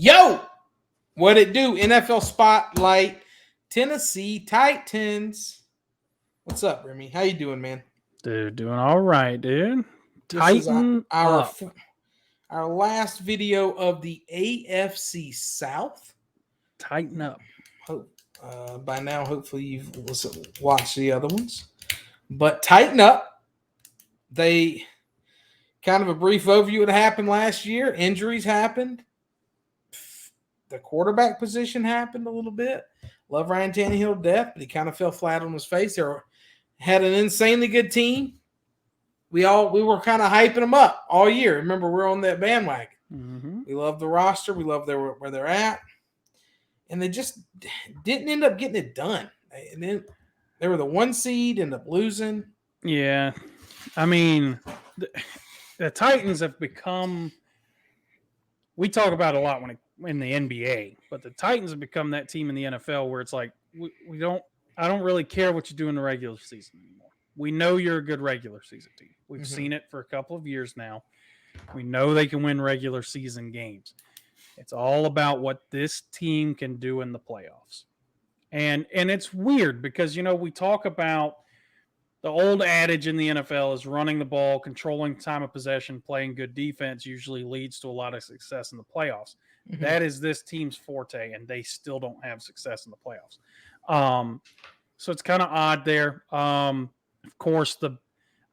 Yo, what it do? NFL Spotlight, Tennessee Titans. What's up, Remy? How you doing, man? Dude, doing all right, dude. This is Tighten up. our last video of the AFC South. Tighten up. Hope by now, hopefully you've watched the other ones. But tighten up. They kind of a brief overview of what happened last year. Injuries happened. The quarterback position happened a little bit. Love Ryan Tannehill to death, but he kind of fell flat on his face. They had an insanely good team. We were kind of hyping them up all year. Remember, we're on that bandwagon. Mm-hmm. We love the roster. We love where they're at. And they just didn't end up getting it done. And then they were the 1 seed, ended up losing. Yeah. I mean, the Titans have become – we talk about it a lot in the NBA, but the Titans have become that team in the NFL where it's like I don't really care what you do in the regular season anymore. We know you're a good regular season team. We've seen it for a couple of years now. We know they can win regular season games. It's all about what this team can do in the playoffs. And it's weird because, we talk about the old adage in the NFL is running the ball, controlling time of possession, playing good defense usually leads to a lot of success in the playoffs. Mm-hmm. That is this team's forte, and they still don't have success in the playoffs. So it's kind of odd there. Of course,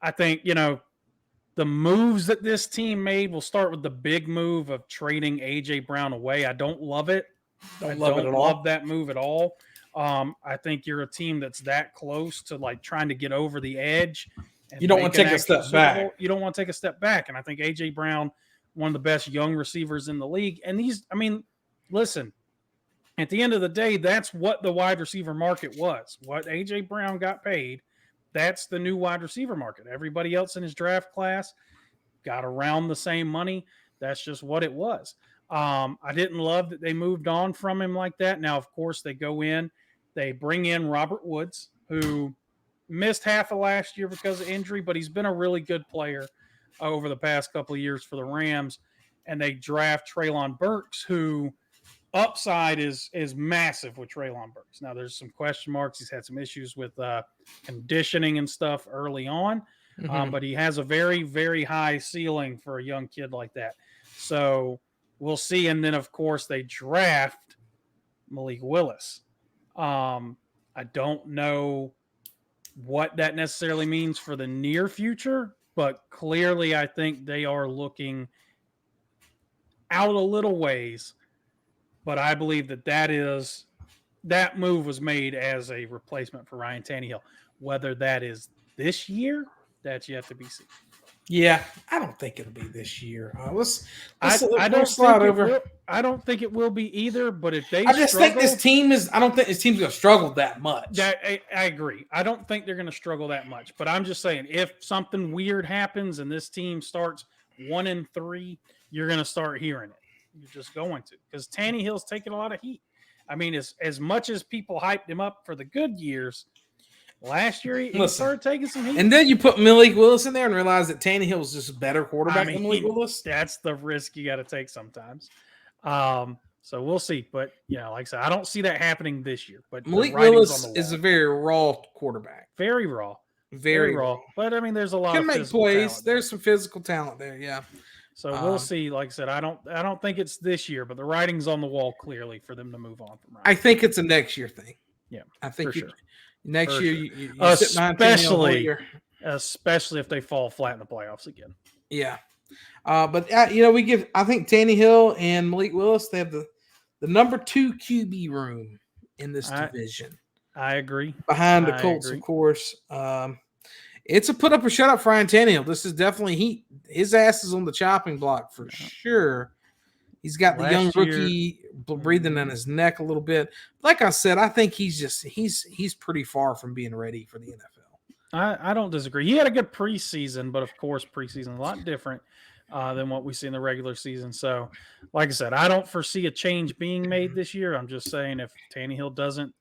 I think, the moves that this team made, we'll start with the big move of trading A.J. Brown away. I don't love it. I don't love that move at all. I think you're a team that's that close to trying to get over the edge. And you don't want to take a step back. You don't want to take a step back. And I think A.J. Brown, one of the best young receivers in the league. And listen, at the end of the day, that's what the wide receiver market was. What A.J. Brown got paid, that's the new wide receiver market. Everybody else in his draft class got around the same money. That's just what it was. I didn't love that they moved on from him like that. Now, of course, they go in, they bring in Robert Woods, who missed half of last year because of injury, but he's been a really good player over the past couple of years for the Rams. And they draft Treylon Burks, who upside is massive with Treylon Burks. Now, there's some question marks. He's had some issues with conditioning and stuff early on, but he has a very, very high ceiling for a young kid like that. So we'll see. And then, of course, they draft Malik Willis. I don't know what that necessarily means for the near future, but clearly I think they are looking out a little ways. But I believe that move was made as a replacement for Ryan Tannehill. Whether that is this year, that's yet to be seen. Yeah, I don't think it'll be this year. I don't think it will be either. But if they, think this team is. I don't think this team's going to struggle that much. I agree. I don't think they're going to struggle that much. But I'm just saying, if something weird happens and this team starts 1-3, you're going to start hearing it. You're just going to, because Tannehill's taking a lot of heat. I mean, as much as people hyped him up for the good years, last year he started taking some heat. And then you put Malik Willis in there and realize that Tannehill's just a better quarterback than Malik Willis. That's the risk you got to take sometimes. So we'll see. But, like I said, I don't see that happening this year. But Malik Willis is a very raw quarterback. Very raw. Very raw. But, there's a lot can of make plays. There's some physical talent there, yeah. So we'll see. Like I said, I don't think it's this year, but the writing's on the wall clearly for them to move on from Ryan. I think it's a next year thing. Yeah, I think sure. Next year, you especially if they fall flat in the playoffs again. Yeah, but I think Tannehill and Malik Willis, they have the number 2 QB room in this division. I agree. Behind the Colts, of course. It's a put up or shut up for Ryan Tannehill. This is definitely his ass is on the chopping block for sure. He's got the young rookie breathing on his neck a little bit. Like I said, I think he's pretty far from being ready for the NFL. I don't disagree. He had a good preseason, but of course preseason a lot different than what we see in the regular season. So, like I said, I don't foresee a change being made this year. I'm just saying if Tannehill doesn't,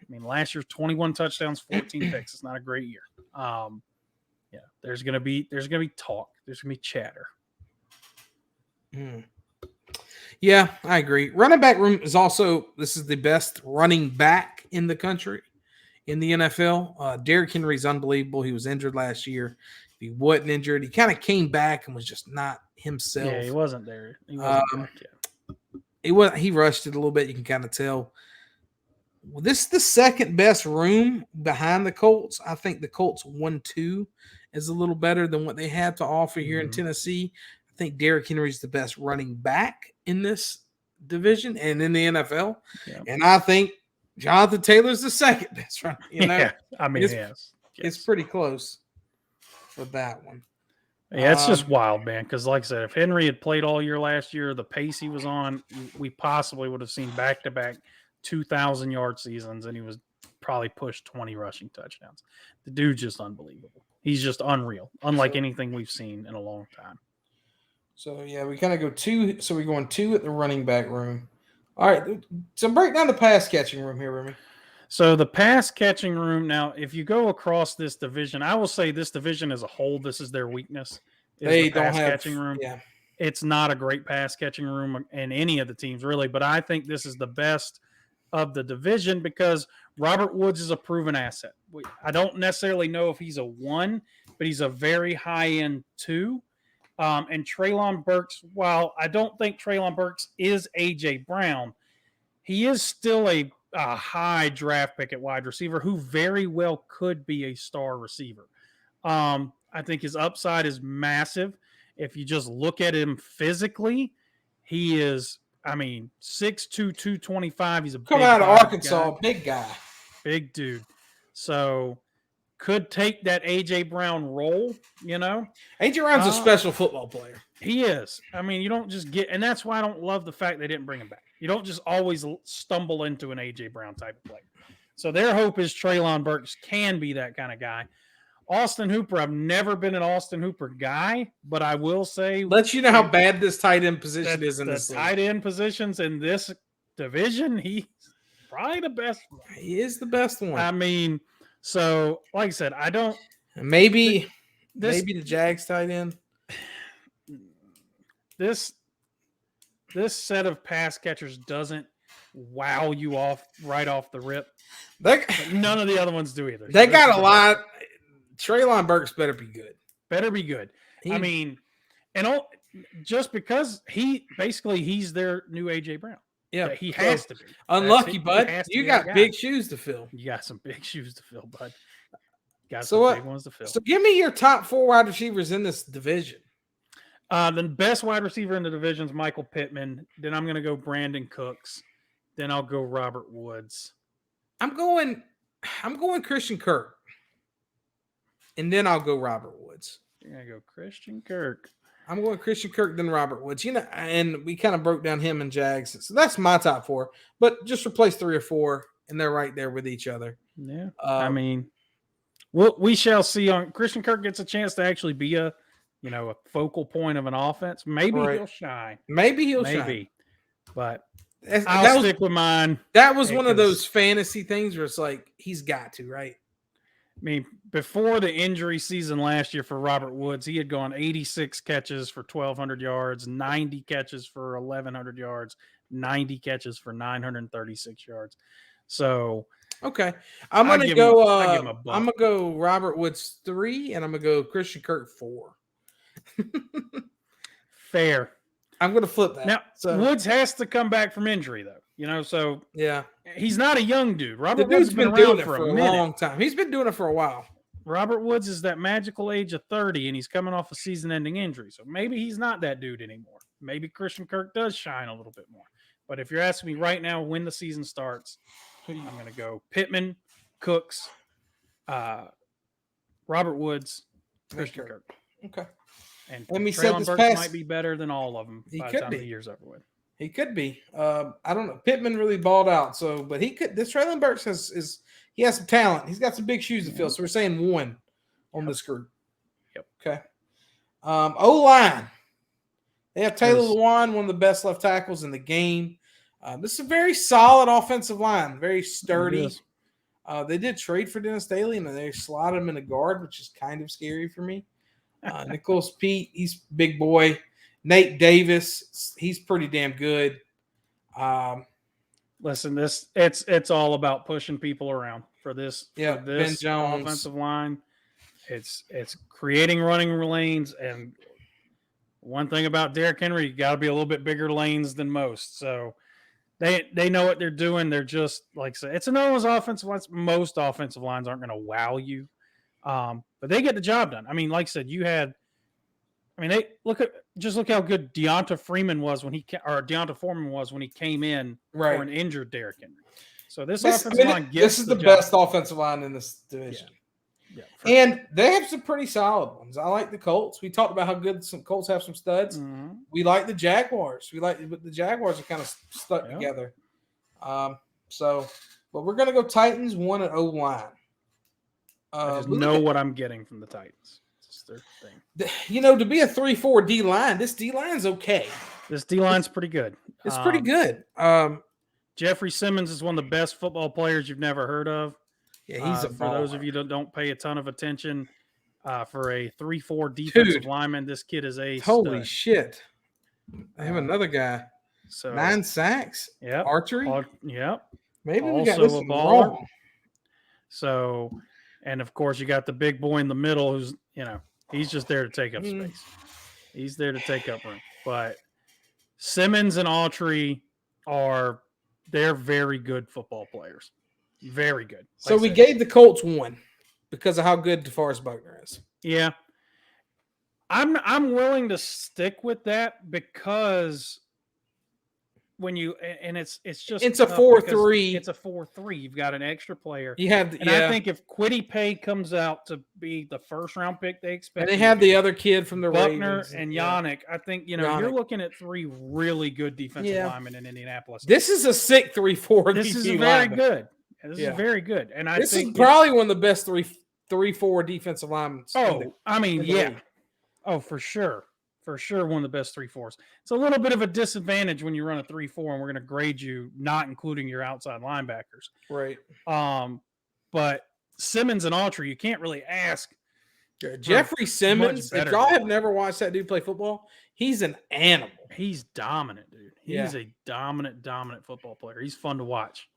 last year 21 touchdowns, 14 picks. It's not a great year. There's gonna be talk. There's gonna be chatter. Yeah, I agree. Running back room is also this is the best running back in the country in the NFL. Derrick Henry's unbelievable. He was injured last year. If he wasn't injured, he kind of came back and was just not Yeah, himself. he wasn't there. He wasn't back yet. He rushed it a little bit. You can kind of tell. Well, this is the second best room behind the Colts. I think the Colts 1-2 is a little better than what they had to offer here in Mhm. Tennessee. I think Derrick Henry's the best running back in this division and in the NFL. Yeah. And I think Jonathan Taylor's the second best running. Yeah, I mean, it's- yes. it's pretty close for that one. Yeah, it's just wild, man. Because, like I said, if Henry had played all year last year, the pace he was on, we possibly would have seen back-to-back 2,000-yard seasons, and he was probably pushed 20 rushing touchdowns. The dude's just unbelievable. He's just unreal, unlike anything we've seen in a long time. So yeah, we kind of go 2. So we're going 2 at the running back room. All right. So break down the pass catching room here, Remy. So the pass catching room. Now, if you go across this division, I will say this division as a whole, this is their weakness. They the don't pass have catching room. Yeah. It's not a great pass catching room in any of the teams, really. But I think this is the best of the division because Robert Woods is a proven asset. I don't necessarily know if he's a 1, but he's a very high end 2. And Treylon Burks, while I don't think Treylon Burks is A.J. Brown, he is still a high draft pick at wide receiver who very well could be a star receiver. I think his upside is massive. If you just look at him physically, he is, 6'2", 225. He's a Coming big out of Arkansas, guy, big guy. big dude. So could take that A.J. Brown role, A.J. Brown's a special football player. He is. You don't just get, and that's why I don't love the fact they didn't bring him back. You don't just always stumble into an A.J. Brown type of player. So their hope is Treylon Burks can be that kind of guy. Austin Hooper, I've never been an Austin Hooper guy, but I will say, let you know how bad this tight end position is in the this league. tight end positions in this division. He's probably the best one. He is the best one. So like I said, I don't. Maybe the Jags tight end. This set of pass catchers doesn't wow you off right off the rip. But none of the other ones do either. They got a lot. Treylon Burks better be good. Better be good. Just because he's their new A.J. Brown. Yeah, he has to be. Unlucky, bud. You got big shoes to fill. You got some big shoes to fill, bud. Got big ones to fill. So give me your top 4 wide receivers in this division. The best wide receiver in the division is Michael Pittman. Then I'm going to go Brandon Cooks. Then I'll go Robert Woods. I'm going Christian Kirk. And then I'll go Robert Woods. You're going to go Christian Kirk. I'm going Christian Kirk, then Robert Woods. And we kind of broke down him and Jags. So that's my top 4. But just replace 3 or 4, and they're right there with each other. Yeah. We shall see. On Christian Kirk gets a chance to actually be a focal point of an offense. Maybe he'll shine. Maybe he'll shine. But I'll stick with mine. That was one of those fantasy things where it's like, he's got to, right? Before the injury season last year for Robert Woods, he had gone 86 catches for 1,200 yards, 90 catches for 1,100 yards, 90 catches for 936 yards. So, okay, I'm gonna go Robert Woods 3, and I'm gonna go Christian Kirk 4. Fair. I'm gonna flip that. Now, Woods has to come back from injury, though. So yeah, he's not a young dude. Robert Woods has been doing it for a long time. He's been doing it for a while. Robert Woods is that magical age of 30, and he's coming off a season-ending injury. So maybe he's not that dude anymore. Maybe Christian Kirk does shine a little bit more. But if you're asking me right now when the season starts, I'm going to go Pittman, Cooks, Robert Woods, Christian Kirk. Okay. And Treylon Burks might be better than all of them by the time the year's over with. He could be. I don't know. Pittman really balled out, but he could. This Treylon Burks has some talent. He's got some big shoes to fill. So we're saying 1 on this group. Yep. Okay. O-line. They have Taylor Lewan, one of the best left tackles in the game. This is a very solid offensive line, very sturdy. They did trade for Dennis Daly, and they slotted him in a guard, which is kind of scary for me. Nicholas Pete, he's big boy. Nate Davis, he's pretty damn good. Listen, it's all about pushing people around for this. Yeah, for Ben this Jones. offensive line. It's creating running lanes, and one thing about Derrick Henry, you got to be a little bit bigger lanes than most. So they know what they're doing. They're just like I said, it's enormous offensive lines. Most offensive lines aren't going to wow you, but they get the job done. I mean, like I said, they look how good Deonta Foreman was when he came in Right. for an injured Derrick Henry. So this offensive line this is the best offensive line in this division. Yeah, and they have some pretty solid ones. I like the Colts. We talked about how good some Colts have some studs. Mm-hmm. We like the Jaguars. But the Jaguars are kind of stuck together. But we're going to go Titans 1 and O-line. I just know what I'm getting from the Titans. It's their thing. To be a 3-4 D line, this D line's okay. This D line's pretty good. It's pretty good. Jeffrey Simmons is one of the best football players you've never heard of. Yeah, he's for those of you that don't pay a ton of attention, for a 3-4 defensive lineman, this kid is a holy stud. Shit. I have another guy. So 9 sacks. Yeah. Archery. Yep. Maybe also we got this a one baller. wrong. So, and of course you got the big boy in the middle who's he's just there to take up space. He's there to take up room. But Simmons and Autry they're very good football players. Very good. So we gave the Colts 1 because of how good DeForest Buckner is. Yeah. I'm willing to stick with that because when it's a 4-3. It's a 4-3. You've got an extra player. You have I think if Kwity Paye comes out to be the first round pick they expect, and they have the other kid from the Buckner Ravens, and Yannick, I think you're looking at 3 really good defensive linemen in Indianapolis. This is a sick 3-4. This is very good. This is very good, and I think this is probably one of the best 3-4 defensive linemen. For sure. For sure, one of the best 3-4s. It's a little bit of a disadvantage when you run a 3-4, and we're going to grade you not including your outside linebackers. Right. But Simmons and Autry, you can't really ask. Jeffrey Simmons, if y'all have never watched that dude play football, he's an animal. He's dominant, dude. He's a dominant football player. He's fun to watch.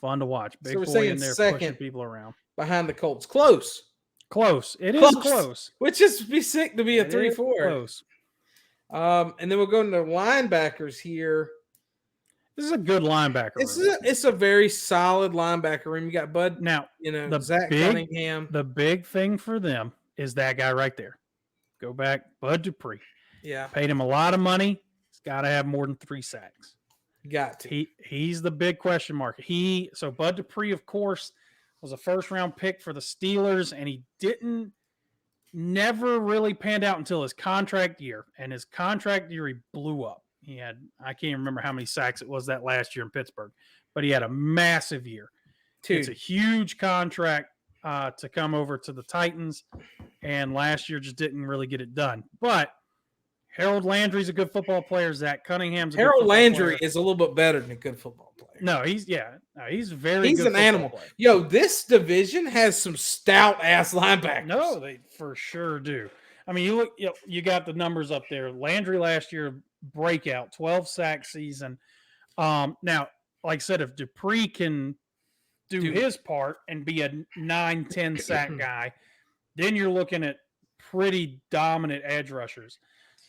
Big boy in there pushing people around. Behind the Colts. Close. It is close. Which is be sick to be a 3-4. Close. And then we'll go into linebackers here. This is a good linebacker room. It's a very solid linebacker room. You got Bud. Now, Zach Cunningham. The big thing for them is that guy right there. Go back, Bud Dupree. Yeah. Paid him a lot of money. He's got to have more than 3 sacks. Got to. He's the big question mark. So Bud Dupree, of course, was a first-round pick for the Steelers, and he never really panned out until his contract year. And his contract year, he blew up. He had, I can't remember how many sacks it was that last year in Pittsburgh, but he had a massive year. It's a huge contract to come over to the Titans, and last year just didn't really get it done. But Harold Landry's a good football player. Zach Cunningham's a good football player. Harold Landry is a little bit better than a good football player. No, he's very he's good an animal. Player. Yo, this division has some stout ass linebackers. No, they for sure do. I mean, you got the numbers up there. Landry last year, breakout, 12 sack season. Now, like I said, if Dupree can do his part and be a 9-10 sack guy, then you're looking at pretty dominant edge rushers.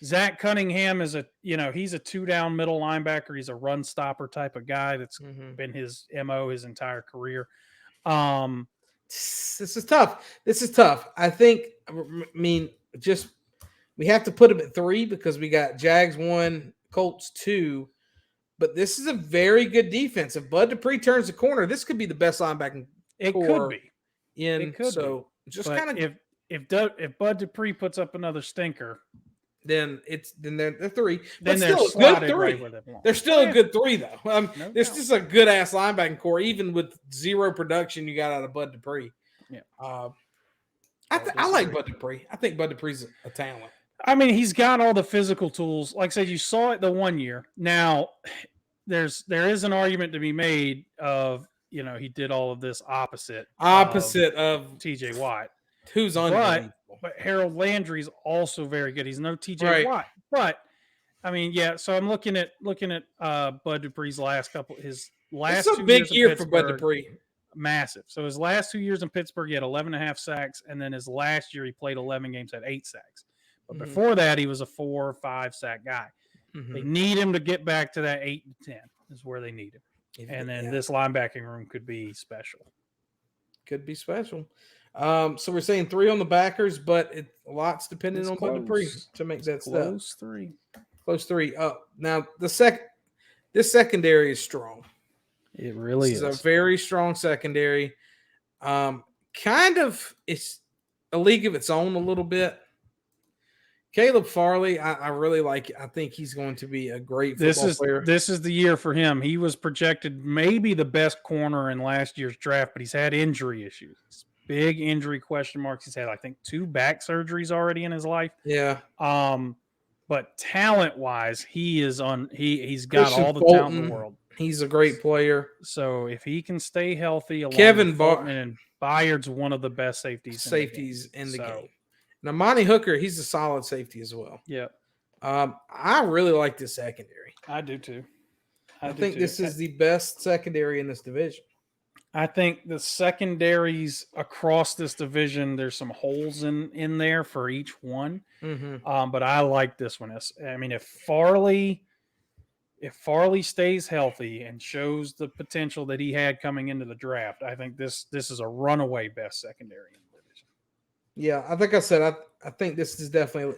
Zach Cunningham is he's a 2-down middle linebacker. He's a run stopper type of guy. That's been his MO his entire career. This is tough. I mean, we have to put him at 3 because we got Jags 1, Colts 2. But this is a very good defense. If Bud Dupree turns the corner, this could be the best linebacking. It could be. It could be. Just kind of if Bud Dupree puts up another stinker, then they're 3. Then but they're still a good 3. Right where they belong. They're still a good 3 though. There's just a good ass linebacking core, even with 0 production you got out of Bud Dupree. Yeah. I like Bud Dupree. I think Bud Dupree's a talent. I mean, he's got all the physical tools. Like I said, you saw it the 1 year. Now, there is an argument to be made of, he did all of this opposite of TJ Watt. Who's unbelievable. But Harold Landry's also very good. He's no TJ Watt. But I mean, yeah. So I'm looking at Bud Dupree's last It's last a 2 big years in year for Bud Pittsburgh. Dupree. Massive. So his last 2 years in Pittsburgh, he had 11.5 sacks, and then his last year he played 11 games, had 8 sacks. But Mhm. before that, he was a 4 or 5 sack guy. They need him to get back to that 8 to 10 is where they need him. And then this linebacking room could be special. Could be special. So we're saying 3 on the backers, but lots depending It's on Bud Dupree close. to make that step. Close 3. Close 3. Now this secondary is strong. It really is a very strong secondary. Kind of it's a league of its own a little bit. Caleb Farley, I really like. I think he's going to be a great football player. This is the year for him. He was projected maybe the best corner in last year's draft, but he's had injury issues. Big injury question marks. He's had, I think, 2 back surgeries already in his life. Yeah. But talent wise, he's got Christian all the Fulton, talent in the world. He's a great player. So if he can stay healthy, along Kevin with Fulton and Byard's one of the best safeties in the game. Now, Monty Hooker, he's a solid safety as well. Yeah. I really like this secondary. I do too. I think this is the best secondary in this division. I think the secondaries across this division, there's some holes in there for each one. But I like this one. I mean, if Farley stays healthy and shows the potential that he had coming into the draft, I think this is a runaway best secondary in the division. Yeah, I think I said I think this is definitely.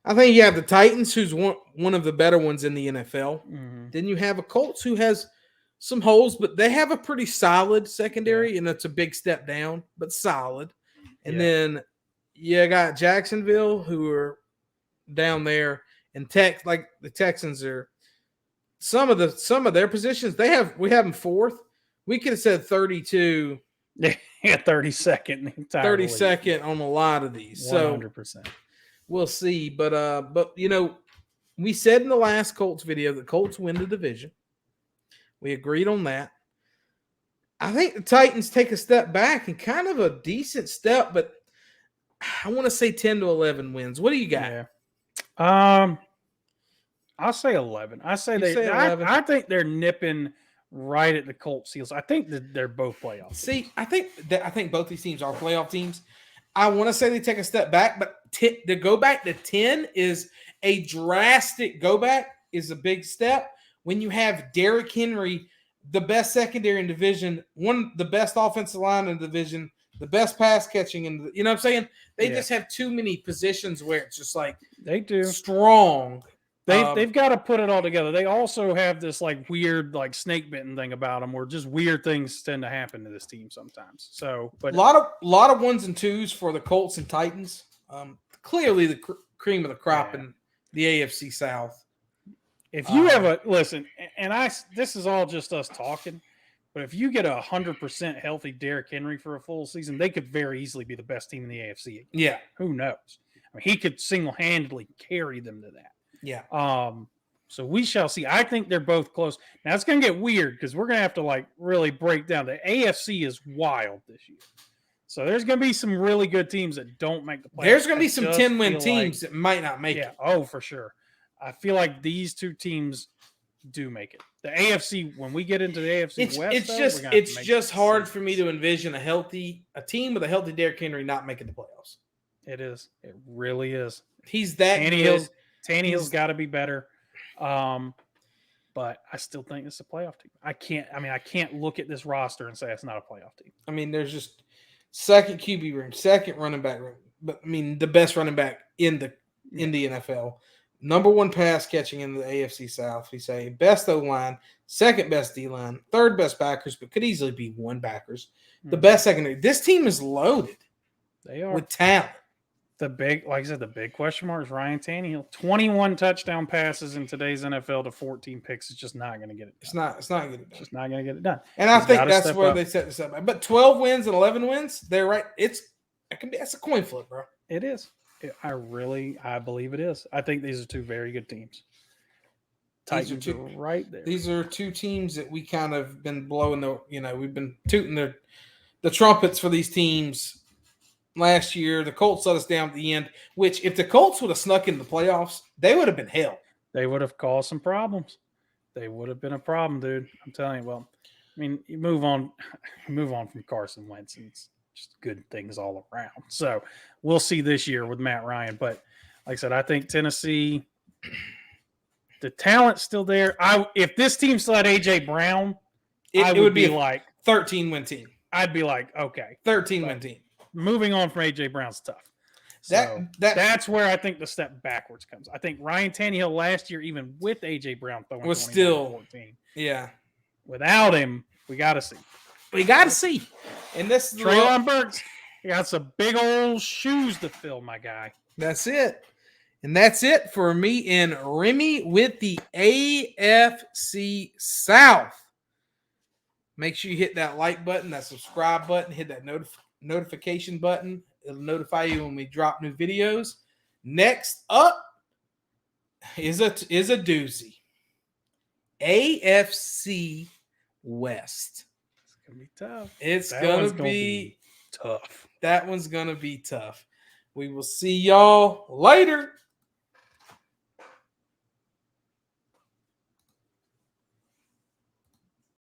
I think you have the Titans, who's one of the better ones in the NFL. Then you have a Colts who has some holes, but they have a pretty solid secondary, and it's a big step down, but solid. And then you got Jacksonville, who are down there, and like the Texans are. Some of their positions we have them 4th. We could have said 32. Yeah, 32nd. 32nd on a lot of these. 100%. So we'll see. But we said in the last Colts video that Colts win the division. We agreed on that. I think the Titans take a step back and kind of a decent step, but I want to say 10 to 11 wins. What do you got? Yeah. I'll say 11. I say 11. I think they're nipping right at the Colts' heels. I think that they're both playoffs. See, I think both these teams are playoff teams. I want to say they take a step back, but to go back to 10 is a drastic go back, is a big step. When you have Derrick Henry, the best secondary in division, the best offensive line in the division, the best pass catching in you know what I'm saying? They just have too many positions where it's just like they do strong. They've got to put it all together. They also have this like weird like snake bitten thing about them, where just weird things tend to happen to this team sometimes. So, but a lot of 1s and 2s for the Colts and Titans. Clearly the cream of the crop in the AFC South. If you have listen, and this is all just us talking, but if you get 100% healthy Derrick Henry for a full season, they could very easily be the best team in the AFC. Yeah, who knows? I mean, he could single-handedly carry them to that. Yeah. So we shall see. I think they're both close. Now it's going to get weird because we're going to have to like really break down. The AFC is wild this year. So there's going to be some really good teams that don't make the playoffs. There's going to be some 10-win teams that might not make it. Oh, for sure. I feel like these 2 teams do make it. The AFC, when we get into the AFC West, it's just hard for me to envision a team with a healthy Derrick Henry not making the playoffs. It is. It really is. He's that good. Tannehill's got to be better. But I still think it's a playoff team. I can't look at this roster and say it's not a playoff team. I mean, there's just second QB room, second running back room. But I mean, the best running back in the NFL. Number 1 pass catching in the AFC South. We say best O-line, second best D-line, third best backers, but could easily be 1 backers. The best secondary. This team is loaded. They are with talent. The big question mark is Ryan Tannehill. 21 touchdown passes in today's NFL to 14 picks. It's just not going to get it done. It's not going to get it done. It's just not going to get it done. And I think that's where they set this up. But 12 wins and 11 wins, they're right. That's a coin flip, bro. It is. I believe it is. I think these are 2 very good teams. Titans are right there. These are 2 teams that we kind of been blowing we've been tooting the trumpets for these teams. Last year, the Colts let us down at the end, which if the Colts would have snuck into the playoffs, they would have been hell. they would have caused some problems. They would have been a problem, dude. I'm telling you. Well, I mean, you move on from Carson Wentz, and it's just good things all around. So we'll see this year with Matt Ryan. But like I said, I think Tennessee, the talent's still there. If this team still had AJ Brown, it would be like 13-win team. I'd be like, okay, 13-win team. Moving on from AJ Brown's tough. So that's where I think the step backwards comes. I think Ryan Tannehill last year, even with AJ Brown throwing was still 14, yeah. Without him, we got to see. We got to see. And this Treylon Burks, he got some big old shoes to fill, my guy. That's it. And that's it for me and Remy with the AFC South. Make sure you hit that like button, that subscribe button, hit that notification button. It'll notify you when we drop new videos. Next up is a doozy. AFC West. It's going to be tough. It's going to be tough. That one's going to be tough. We will see y'all later.